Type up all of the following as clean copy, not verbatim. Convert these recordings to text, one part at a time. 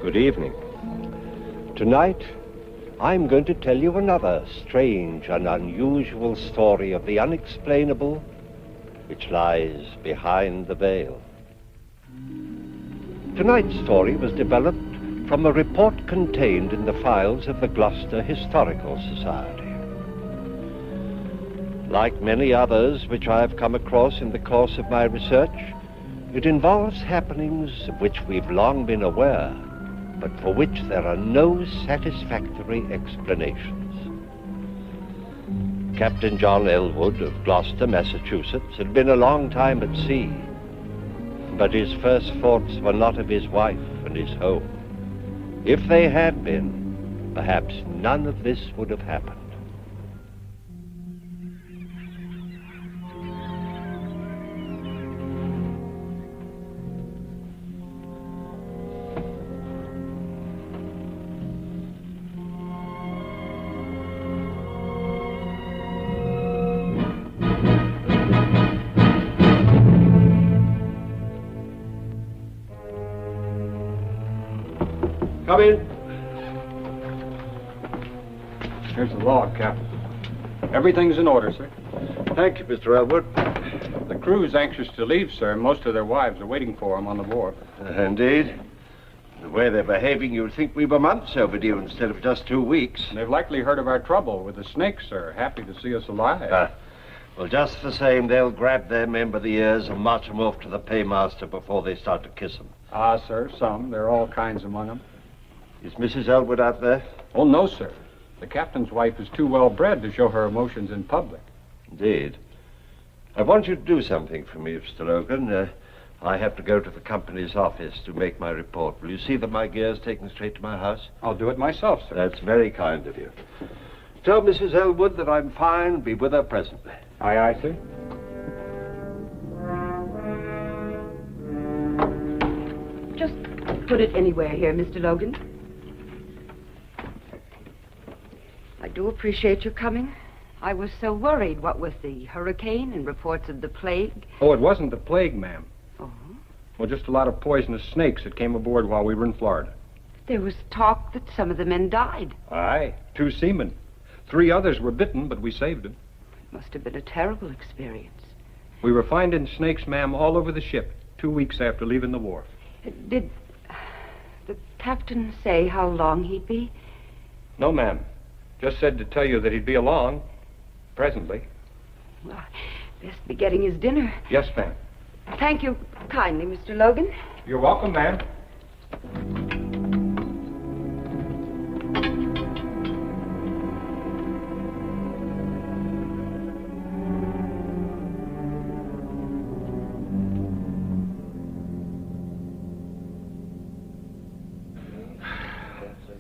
Good evening. Tonight, I'm going to tell you another strange and unusual story of the unexplainable which lies behind the veil. Tonight's story was developed from a report contained in the files of the Gloucester Historical Society. Like many others which I have come across in the course of my research, it involves happenings of which we've long been aware, but for which there are no satisfactory explanations. Captain John Elwood of Gloucester, Massachusetts, had been a long time at sea, but his first thoughts were not of his wife and his home. If they had been, perhaps none of this would have happened. Come in. Here's the log, Captain. Everything's in order, sir. Thank you, Mr. Elwood. The crew's anxious to leave, sir. Most of their wives are waiting for them on the wharf. Indeed. The way they're behaving, you'd think we were months overdue instead of just 2 weeks. They've likely heard of our trouble with the snakes, sir. Happy to see us alive. Well, just the same, they'll grab their men by the ears and march them off to the paymaster before they start to kiss them. Ah, sir, some. There are all kinds among them. Is Mrs. Elwood out there? Oh, no, sir. The captain's wife is too well bred to show her emotions in public. Indeed. I want you to do something for me, Mr. Logan. I have to go to the company's office to make my report. Will you see that my gear's taken straight to my house? I'll do it myself, sir. That's very kind of you. Tell Mrs. Elwood that I'm fine. Be with her presently. Aye, aye, sir. Just put it anywhere here, Mr. Logan. I do appreciate your coming. I was so worried, what with the hurricane and reports of the plague. Oh, it wasn't the plague, ma'am. Oh? Well, just a lot of poisonous snakes that came aboard while we were in Florida. There was talk that some of the men died. Aye, 2 seamen. 3 others were bitten, but we saved them. It must have been a terrible experience. We were finding snakes, ma'am, all over the ship 2 weeks after leaving the wharf. Did the captain say how long he'd be? No, ma'am. Just said to tell you that he'd be along presently. Well, best be getting his dinner. Yes, ma'am. Thank you kindly, Mr. Logan. You're welcome, ma'am.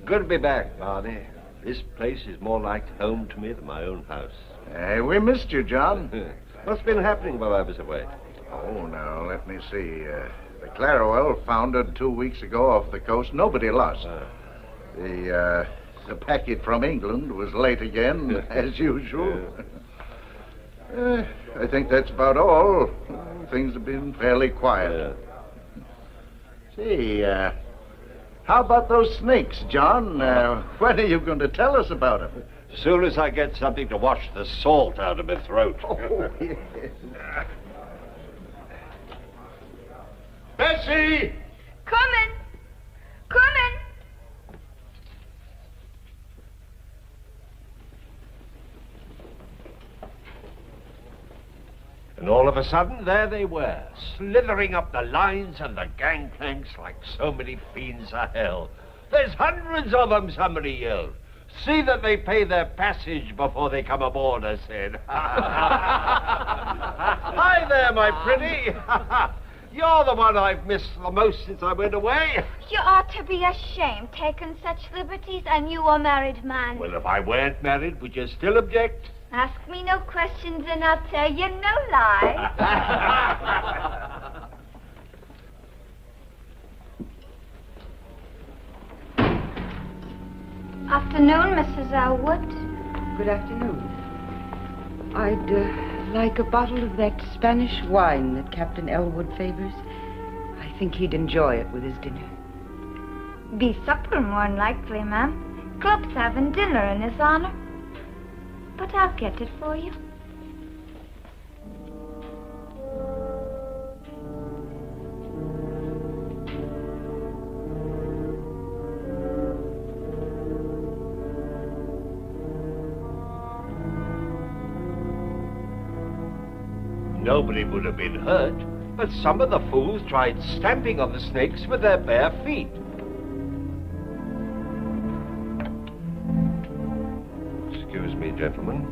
Good to be back, Barney. This place is more like home to me than my own house. We missed you, John. What's been happening while I was away? Oh, now, let me see. The Clarowell foundered 2 weeks ago off the coast. Nobody lost. The packet from England was late again, as usual. I think that's about all. Things have been fairly quiet. Say, how about those snakes, John? When are you going to tell us about them? As soon as I get something to wash the salt out of my throat. Oh, yes. Bessie! Coming! Coming! And all of a sudden, there they were, slithering up the lines and the gangplanks like so many fiends of hell. There's hundreds of them, somebody yelled. See that they pay their passage before they come aboard, I said. Hi there, my pretty. You're the one I've missed the most since I went away. You ought to be ashamed, taking such liberties, and you a married man. Well, if I weren't married, would you still object? Ask me no questions, and I'll tell you no lie. Afternoon, Mrs. Elwood. Good afternoon. I'd like a bottle of that Spanish wine that Captain Elwood favors. I think he'd enjoy it with his dinner. Be supper, more likely, ma'am. Club's having dinner in his honor. But I'll get it for you. Nobody would have been hurt, but some of the fools tried stamping on the snakes with their bare feet. Excuse me, gentlemen.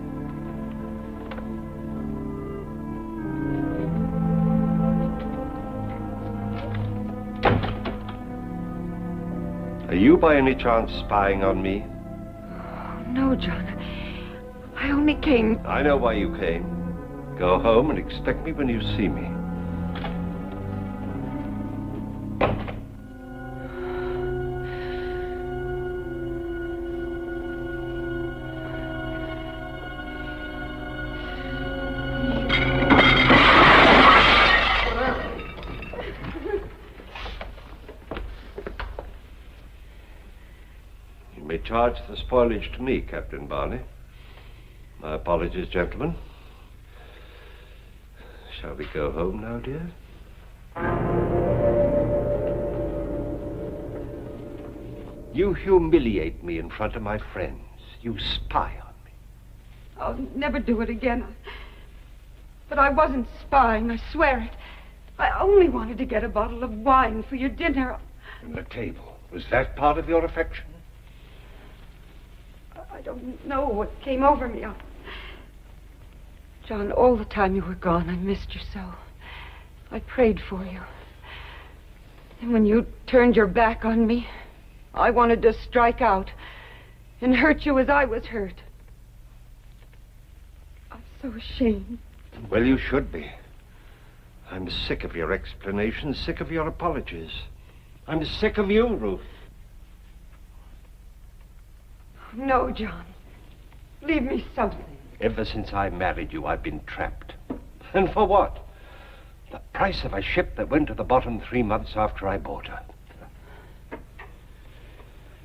Are you by any chance spying on me? No, John. I only came... I know why you came. Go home and expect me when you see me. You may charge the spoilage to me, Captain Barney. My apologies, gentlemen. Shall we go home now, dear? You humiliate me in front of my friends. You spy on me. I'll never do it again. But I wasn't spying, I swear it. I only wanted to get a bottle of wine for your dinner. And the table. Was that part of your affection? I don't know what came over me. John, all the time you were gone, I missed you so. I prayed for you. And when you turned your back on me, I wanted to strike out and hurt you as I was hurt. I'm so ashamed. Well, you should be. I'm sick of your explanations, sick of your apologies. I'm sick of you, Ruth. No, John. Leave me something. Ever since I married you, I've been trapped. And for what? The price of a ship that went to the bottom 3 months after I bought her.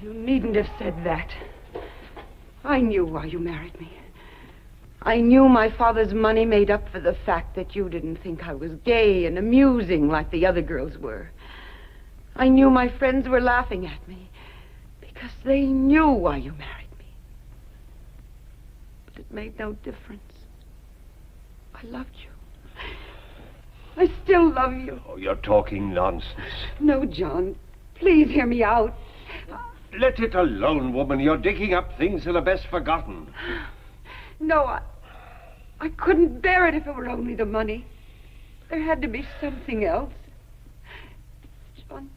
You needn't have said that. I knew why you married me. I knew my father's money made up for the fact that you didn't think I was gay and amusing like the other girls were. I knew my friends were laughing at me because they knew why you married. It made no difference. I loved you. I still love you. Oh, you're talking nonsense. No, John. Please hear me out. Let it alone, woman. You're digging up things that are best forgotten. No, I couldn't bear it if it were only the money. There had to be something else. John,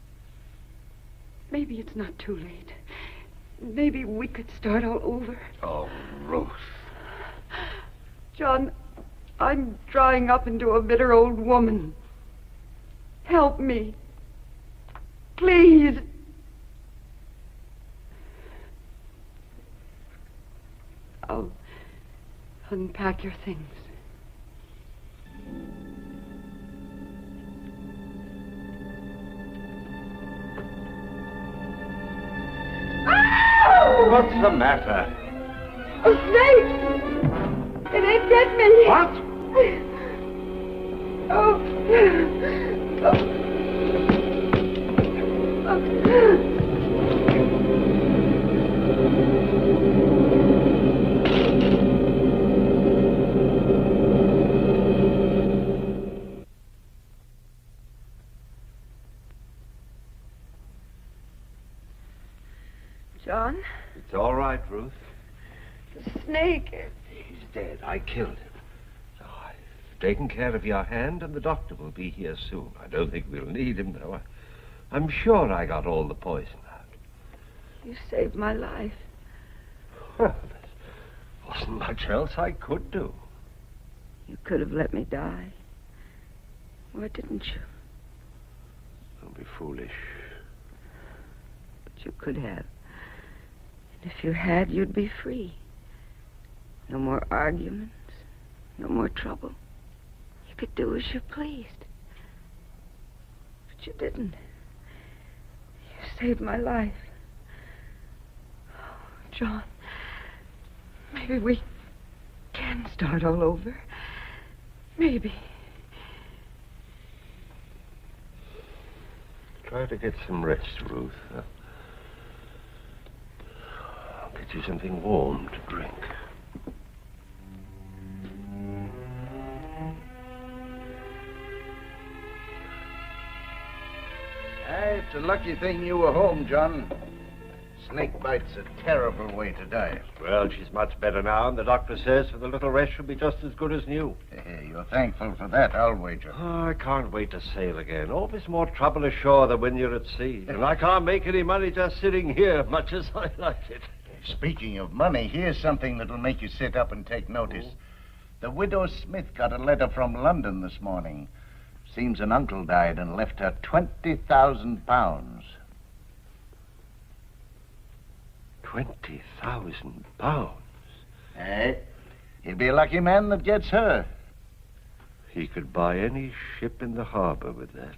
maybe it's not too late. Maybe we could start all over. Oh, Ruth. John, I'm drying up into a bitter old woman. Help me. Please. I'll unpack your things. What's the matter? A snake! It ain't get me! What? John? It's all right, Ruth. The snake. He's dead. I killed him. So I've taken care of your hand, and the doctor will be here soon. I don't think we'll need him, though. I'm sure I got all the poison out. You saved my life. Well, there wasn't much else I could do. You could have let me die. Why didn't you? Don't be foolish. But you could have. And if you had, you'd be free. No more arguments. No more trouble. You could do as you pleased. But you didn't. You saved my life. Oh, John, maybe we can start all over. Maybe. Try to get some rest, Ruth. I'll get you something warm to drink. It's a lucky thing you were home, John. Snake bite's a terrible way to die. Well, she's much better now, and the doctor says with a little rest she'll be just as good as new. You're thankful for that, I'll wager. Oh, I can't wait to sail again. Always more trouble ashore than when you're at sea. And I can't make any money just sitting here, much as I like it. Speaking of money, here's something that'll make you sit up and take notice. The widow Smith got a letter from London this morning. Seems an uncle died and left her £20,000. £20,000? Hey, he'll be a lucky man that gets her. He could buy any ship in the harbor with that.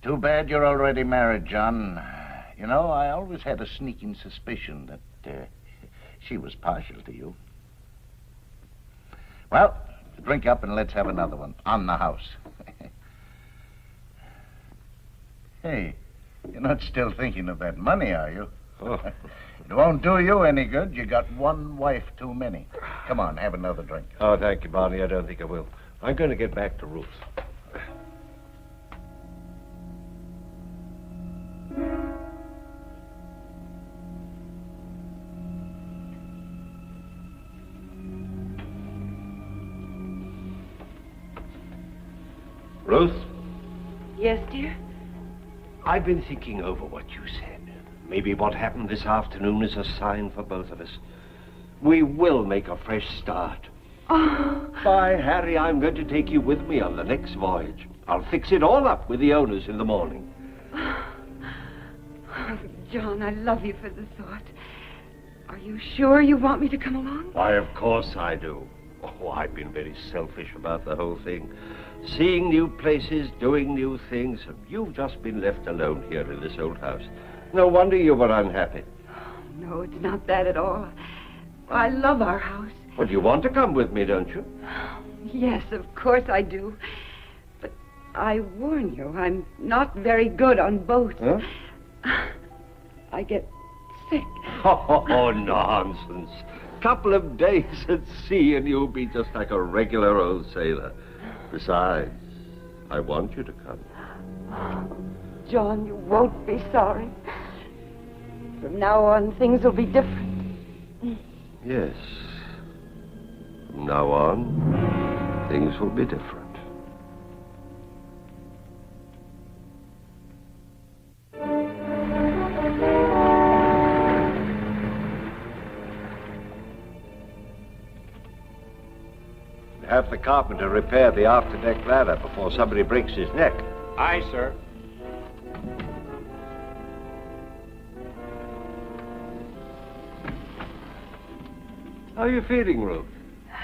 Too bad you're already married, John. You know, I always had a sneaking suspicion that she was partial to you. Well, drink up and let's have another one on the house. Hey, you're not still thinking of that money, are you? Oh. It won't do you any good. You got one wife too many. Come on, have another drink. Oh, thank you, Barney. I don't think I will. I'm going to get back to Ruth. Ruth? Yes, dear? I've been thinking over what you said. Maybe what happened this afternoon is a sign for both of us. We will make a fresh start. Oh. By Harry, I'm going to take you with me on the next voyage. I'll fix it all up with the owners in the morning. Oh, John, I love you for the thought. Are you sure you want me to come along? Why, of course I do. Oh, I've been very selfish about the whole thing. Seeing new places, doing new things, and you've just been left alone here in this old house. No wonder you were unhappy. Oh, no, it's not that at all. I love our house. Well, you want to come with me, don't you? Yes, of course I do. But I warn you, I'm not very good on boats. Huh? I get sick. Oh, nonsense. Couple of days at sea and you'll be just like a regular old sailor. Besides, I want you to come. John, you won't be sorry. From now on, things will be different. Yes. From now on, things will be different. Have the carpenter repair the after-deck ladder before somebody breaks his neck. Aye, sir. How are you feeling, Ruth?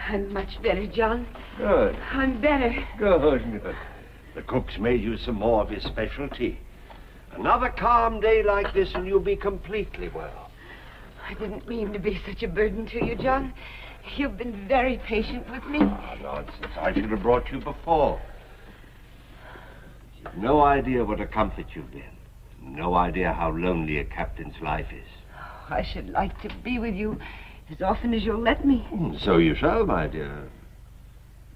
I'm much better, John. Good. I'm better. Good. The cook's made you some more of his specialty. Another calm day like this and you'll be completely well. I didn't mean to be such a burden to you, John. You've been very patient with me. Oh, nonsense. I should have brought you before. You've no idea what a comfort you've been. No idea how lonely a captain's life is. Oh, I should like to be with you as often as you'll let me. So you shall, my dear.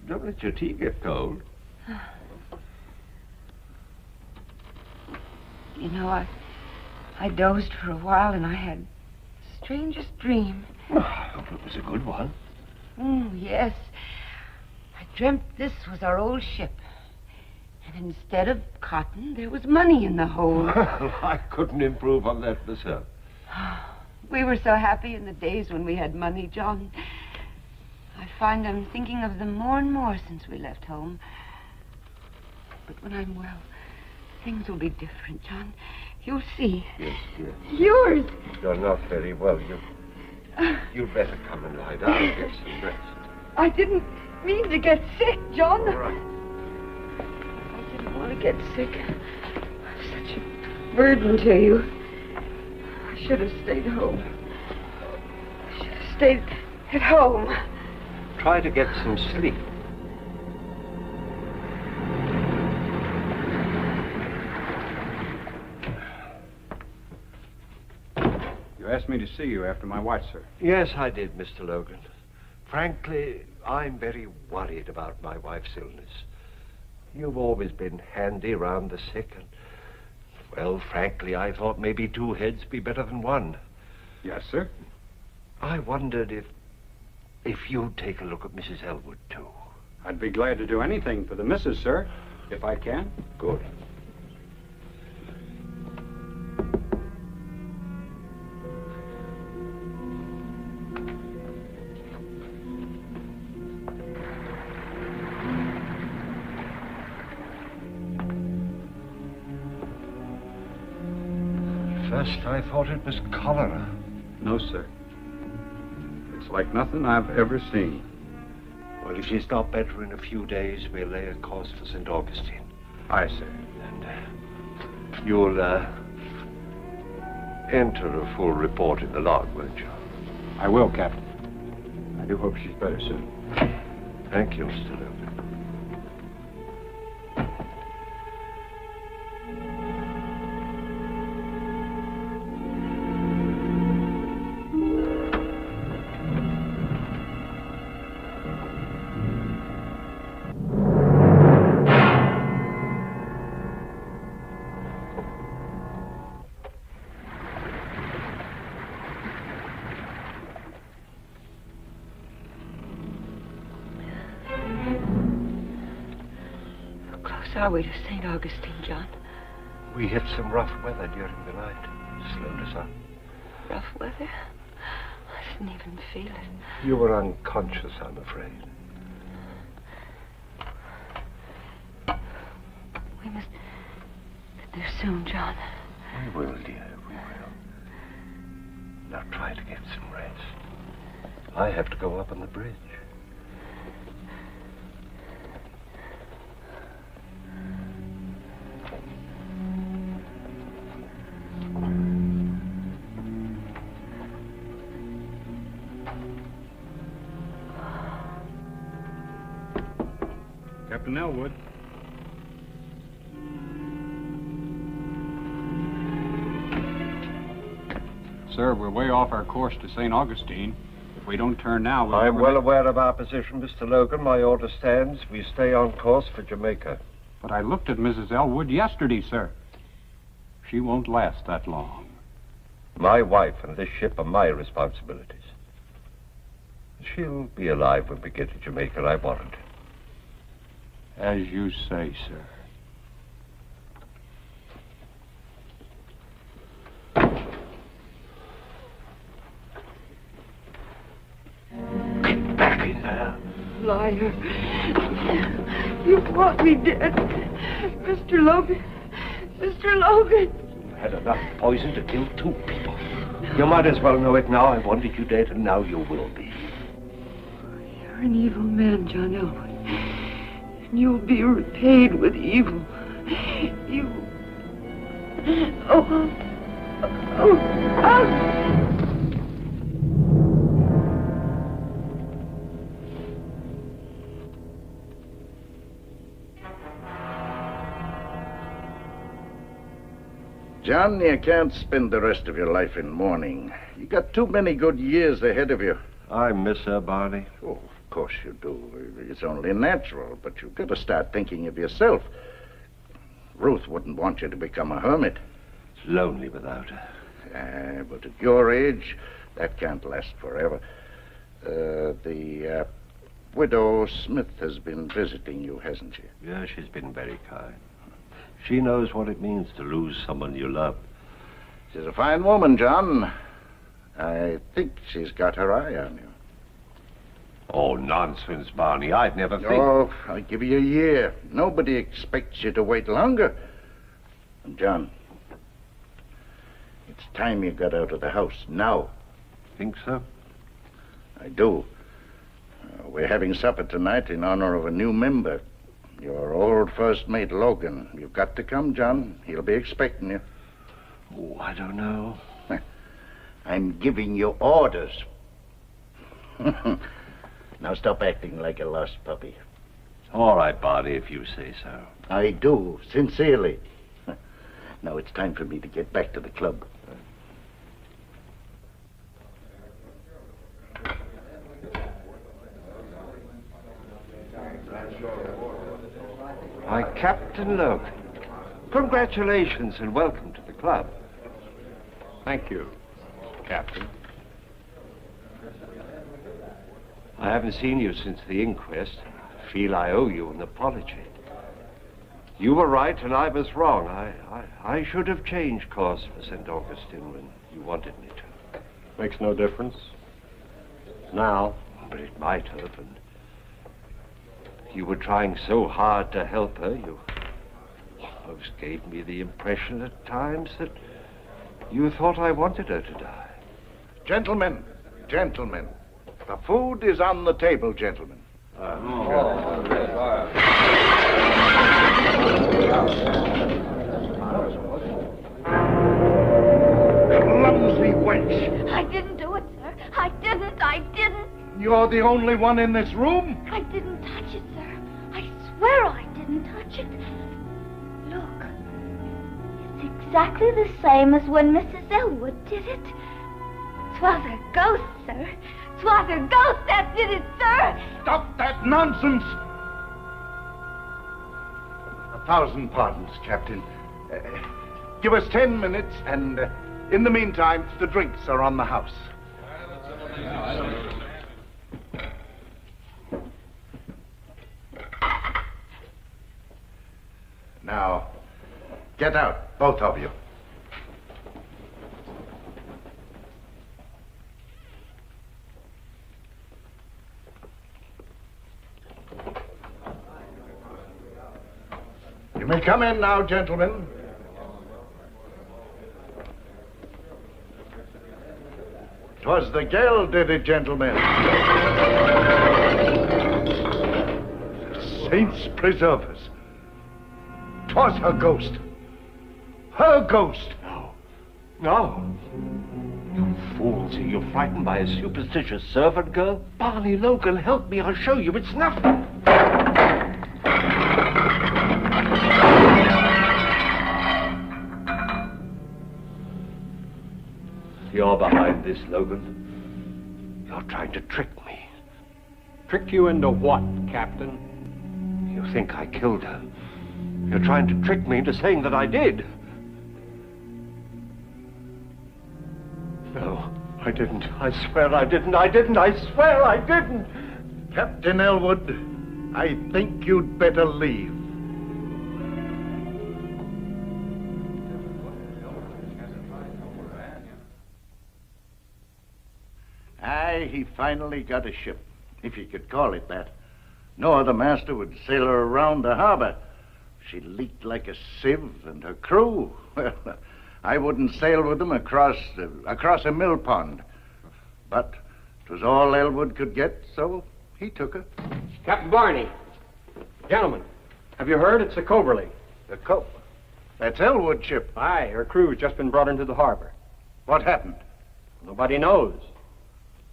Don't let your tea get cold. You know, I dozed for a while and I had the strangest dream. Oh, I hope it was a good one. Yes. I dreamt this was our old ship. And instead of cotton, there was money in the hold. Well, I couldn't improve on that myself. We were so happy in the days when we had money, John. I find I'm thinking of them more and more since we left home. But when I'm well, things will be different, John. You'll see. Yes. Yours. You're not very well. You'd better come and lie down and get some rest. I didn't mean to get sick, John. All right. I didn't want to get sick. I'm such a burden to you. I should have stayed home. I should have stayed at home. Try to get some sleep. You asked me to see you after my watch, sir. Yes, I did, Mr. Logan. Frankly, I'm very worried about my wife's illness. You've always been handy around the sick, and, well, frankly, I thought maybe two heads be better than one. Yes, sir. I wondered if you'd take a look at Mrs. Elwood, too. I'd be glad to do anything for the missus, sir, if I can. Good. First, I thought it was cholera. No, sir. It's like nothing I've ever seen. Well, if she's not better in a few days, we'll lay a course for St. Augustine. Aye, sir. And you'll enter a full report in the log, won't you? I will, Captain. I do hope she's better soon. Thank you, Mr. Logan. Are we to St. Augustine, John? We hit some rough weather during the night. Slowed us up. Rough weather? I didn't even feel it. You were unconscious, I'm afraid. We must get there soon, John. We will, dear, we will. Now try to get some rest. I have to go up on the bridge. Captain Elwood. Sir, we're way off our course to St. Augustine. If we don't turn now, we'll... I'm well aware of our position, Mr. Logan. My order stands. We stay on course for Jamaica. But I looked at Mrs. Elwood yesterday, sir. She won't last that long. My wife and this ship are my responsibilities. She'll be alive when we get to Jamaica, I warrant. As you say, sir. Get back in there. Liar. You want me dead. Mr. Logan. Mr. Logan. You had enough poison to kill two people. You might as well know it now. I wanted you dead, and now you will be. You're an evil man, John Elwood. And you'll be repaid with evil. You... Oh. John, you can't spend the rest of your life in mourning. You got too many good years ahead of you. I miss her, Barney. Oh, of course you do. It's only natural, but you've got to start thinking of yourself. Ruth wouldn't want you to become a hermit. It's lonely without her. But at your age, that can't last forever. The widow Smith has been visiting you, hasn't she? Yeah, she's been very kind. She knows what it means to lose someone you love. She's a fine woman, John. I think she's got her eye on you. Oh, nonsense, Barney. I'd never think... Oh, I'll give you a year. Nobody expects you to wait longer. And, John, it's time you got out of the house. Now. Think so? I do. We're having supper tonight in honor of a new member. Your old first mate, Logan. You've got to come, John. He'll be expecting you. Oh, I don't know. I'm giving you orders. Now stop acting like a lost puppy. All right, Barney, if you say so. I do, sincerely. Now it's time for me to get back to the club. Why, Captain Logan, congratulations and welcome to the club. Thank you, Captain. I haven't seen you since the inquest. I feel I owe you an apology. You were right and I was wrong. I should have changed course for St. Augustine when you wanted me to. Makes no difference. Now. But it might have, and you were trying so hard to help her, you almost gave me the impression at times that you thought I wanted her to die. Gentlemen, the food is on the table, gentlemen. Clumsy wench! I didn't do it, sir. I didn't. You're the only one in this room? I didn't touch it, sir. I swear I didn't touch it. Look. It's exactly the same as when Mrs. Elwood did it. 'Twas a ghost, sir. 'Twas a ghost that did it, sir. Stop that nonsense! 1,000 pardons, Captain. Give us 10 minutes, and in the meantime, the drinks are on the house. Now, get out, both of you. You may come in now, gentlemen. Twas the girl did it, gentlemen. Saints preserve us. 'Twas her ghost. Her ghost. No. You fools, are you frightened by a superstitious servant girl? Barney Logan, help me, I'll show you it's nothing. You're behind this, Logan. You're trying to trick me. Trick you into what, Captain? You think I killed her. You're trying to trick me into saying that I did. No, I didn't. I swear I didn't. I swear I didn't. Captain Elwood, I think you'd better leave. Aye, he finally got a ship, if you could call it that. No other master would sail her around the harbor. She leaked like a sieve, and her crew, well, I wouldn't sail with them across a mill pond. But 'twas all Elwood could get, so he took her. Captain Barney. Gentlemen, have you heard? It's the Coberly. The That's Elwood's ship. Aye, her crew's just been brought into the harbor. What happened? Nobody knows.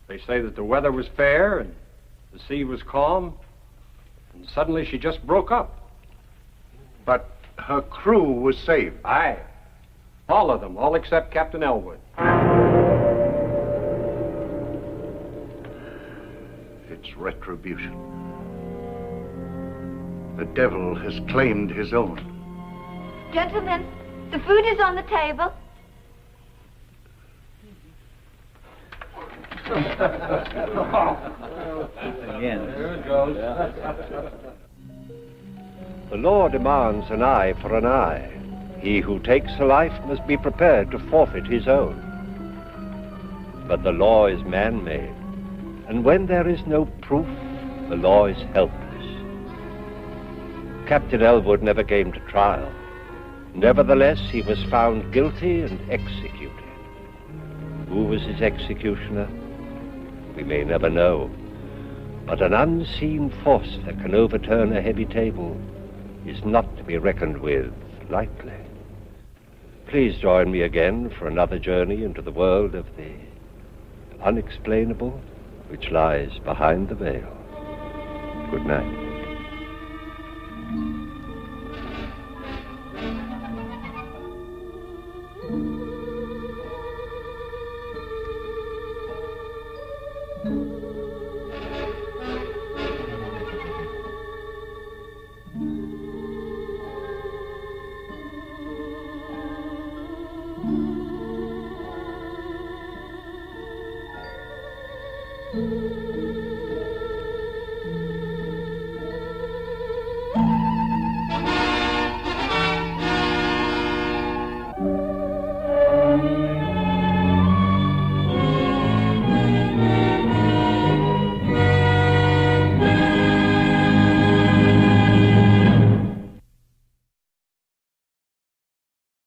They say that the weather was fair and the sea was calm, and suddenly she just broke up. But her crew was saved. Aye. All of them, all except Captain Elwood. It's retribution. The devil has claimed his own. Gentlemen, the food is on the table. Again. There it goes. The law demands an eye for an eye. He who takes a life must be prepared to forfeit his own. But the law is man-made, and when there is no proof, the law is helpless. Captain Elwood never came to trial. Nevertheless, he was found guilty and executed. Who was his executioner? We may never know. But an unseen force that can overturn a heavy table is not to be reckoned with lightly. Please join me again for another journey into the world of the unexplainable which lies behind the veil. Good night.